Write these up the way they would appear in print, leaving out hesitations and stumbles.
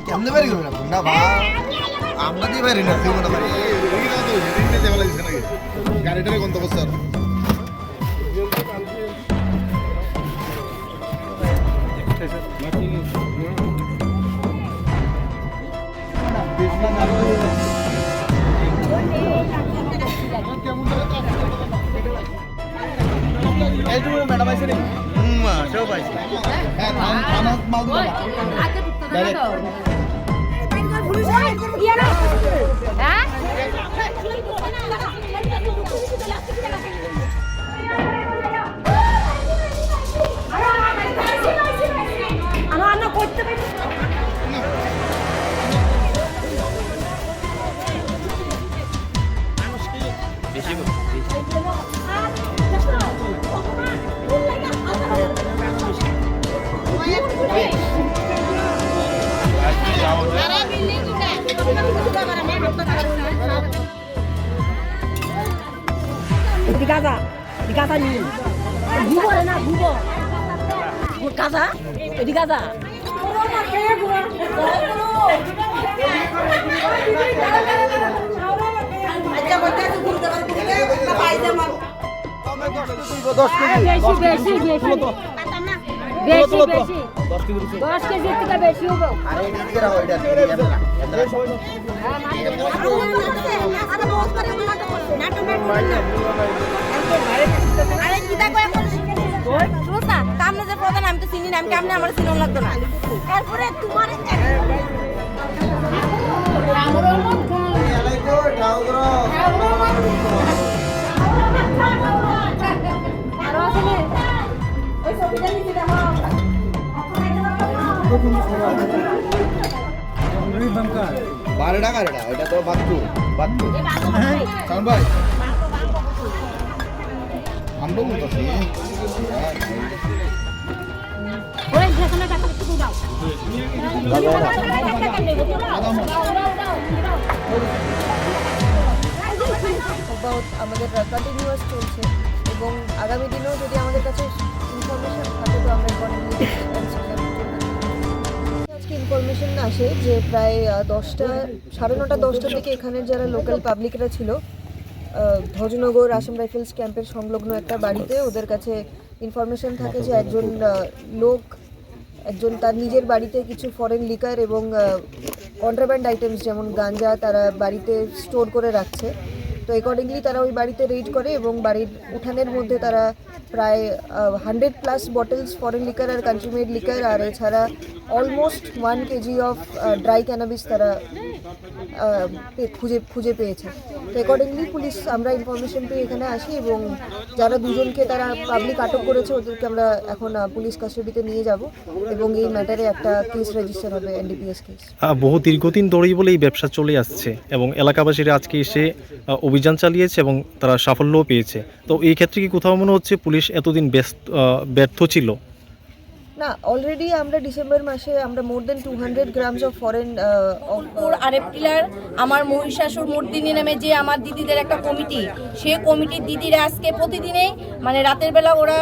কেমনে বাড়ি করবে না বা আমরা দিয়ে বাড়ি না তুই মনে পারি গাড়িটারে গন্তব্য স্যার ম্যাডাম আছে নাকি সব পাইছি হ্যাঁ মাল দিবা Gaza, di Gaza ni. Bubo na bubo. Gaza, di Gaza. আচ্ছা বলতে তো ঘুরতে পারবি না পাইতে মার আমি 10 কেজি বেশি বেশি 10 কেজি থেকে বেশি হবে আরে এটা থেকে রাও এটা থেকে আরে বহুত করে নাটক আরে কিটা কয় রোসা কামনে যে প্রধান আমি তো চিনি না আমি কামনে আমার চিনন লাগতো না তারপরে তোমার বারো টাকা এটা তো বাচ্চু কারণ ভাই আমরা বলতেছি আমাদের কন্টিনিউয়াস চলছে এবং আগামী দিনেও যদি আমাদের কাছে ইনফরমেশন থাকে তো আমরা আজকে ইনফরমেশন আসে যে প্রায় 9:30 থেকে এখানের যারা লোকাল পাবলিকরা ছিল ধ্বজনগর আসাম রাইফেলস ক্যাম্পের সংলগ্ন একটা বাড়িতে ওদের কাছে ইনফরমেশন থাকে যে একজন তার নিজের বাড়িতে কিছু ফরেন লিকার এবং কন্ট্রাব্যান্ড আইটেমস যেমন গাঞ্জা তারা বাড়িতে স্টোর করে রাখছে। তো অ্যাকর্ডিংলি তারা ওই বাড়িতে রেড করে এবং বাড়ির উঠানের মধ্যে তারা প্রায় 100+ বটলস ফরেন লিকার আর কান্ট্রি মেড লিকার আর এছাড়া almost 1 KG of dry cannabis তারা খুঁজে পেয়েছে। তো অ্যাকর্ডিংলি পুলিশ আমরা ইনফরমেশন পেয়ে এখানে আসি এবং যারা দুজনকে তারা পাবলিক আটক করেছে ওদেরকে আমরা এখন পুলিশ কাস্টাডিতে নিয়ে যাব এবং এই ম্যাটারে একটা কেস রেজিস্টার হবে এনডিপিএস কেস। বহু দীর্ঘদিন ধরেই বলে এই ব্যবসা চলে আসছে এবং এলাকাবাসীরা আজকে এসে অভিযান চালিয়েছে এবং তারা সাফল্যও পেয়েছে। তো এই ক্ষেত্রে কি কোথাও মনে হচ্ছে পুলিশ এতদিন ব্যর্থ ছিল? না, অলরেডি আমরা ডিসেম্বর মাসে আমরা মোর দেন 200 গ্রামস অফ ফরেন আরেপ কিলার আমার মহিষাসুর মর্দিনী নামে যে আমার দিদিদের একটা কমিটি, সেই কমিটির দিদিরা আজকে প্রতিদিনে মানে রাতের বেলা ওরা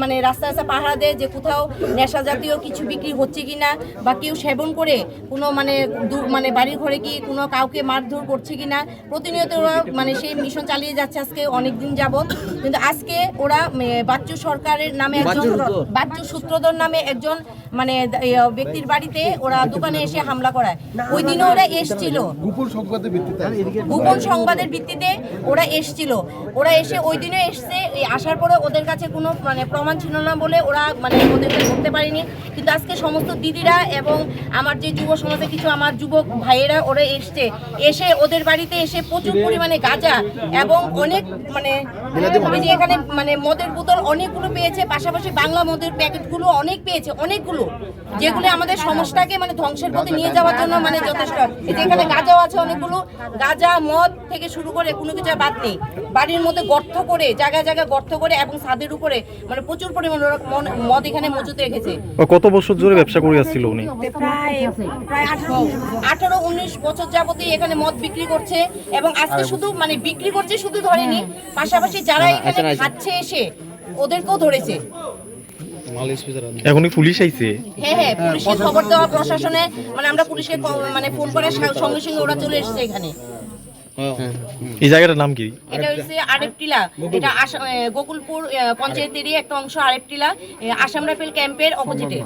মানে রাস্তা রাস্তা পাহারা দেয় যে কোথাও নেশা জাতীয় কিছু বিক্রি হচ্ছে কিনা বা কেউ সেবন করে কোনো মানে বাড়ির ঘরে কি কোনো কাউকে মারধর করছে কিনা প্রতিনিয়ত ওরা মানে সেই মিশন চালিয়ে যাচ্ছে আজকে অনেক দিন যাবত। কিন্তু আজকে ওরা বাচ্চু সরকারের নামে একজন বাচ্চু সূত্রধর নামে একজন মানে ব্যক্তির বাড়িতে ওরা দোকানে এসে হামলা করায়। ওই দিনও ওরা এসেছিল গোপন সংবাদের ভিত্তিতে ওরা এসেছিল। ওরা এসে ওই দিনও এসছে, আসার পরে ওদের কাছে কোনো মানে প্রমাণ ছিল না বলে ওরা মানে ওদেরকে ধরতে পারেনি। কিন্তু আজকে সমস্ত দিদিরা এবং আমার যে যুব সমাজে কিছু আমার যুবক ভাইয়েরা ওরা এসে ওদের বাড়িতে এসে প্রচুর পরিমাণে গাঁজা এবং অনেক মানে এই যে এখানে মানে মদের বোতল অনেকগুলো পেয়েছে, পাশাপাশি বাংলা মদের প্যাকেটগুলো অনেক পেয়েছে, অনেকগুলো, যেগুলো আমাদের সমাজটাকে মানে ধ্বংসের পথে নিয়ে যাওয়ার জন্য মানে যথেষ্ট। এই যে এখানে গাঁজাও আছে অনেকগুলো, গাঁজা মদ থেকে শুরু করে কোনো কিছু আর বাদ নেই। বাড়ির মধ্যে গর্ত করে, জায়গায় জায়গায় গর্ত করে এবং ছাদের উপরে মানে প্রচুর পরিমাণে ওরা মদ এখানে মজুত রেখেছে। কত বছর ধরে ব্যবসা করে আসছিল উনি? প্রায় 18-19 বছর যাবতই এখানে মদ বিক্রি করছে, এবং আজকে শুধু মানে বিক্রি করছে শুধু ধরেনি, পাশাপাশি যারা এখানে খাচ্ছে এসে ওদেরকেও ধরেছে। এখনই পুলিশ আইছে? হ্যাঁ, পুলিশের খবর দেওয়া প্রশাসনের, মানে আমরা পুলিশকে মানে ফোন করার সঙ্গে সঙ্গে ওরা চলে এসেছে এখানে। এই জায়গাটার নাম কি? এটা হচ্ছে আরেপটিলা, এটা গোকুলপুর পঞ্চায়েতেরই একটা অংশ। আরেপটিলা আসাম রাইফেল ক্যাম্পের অপোজিটে।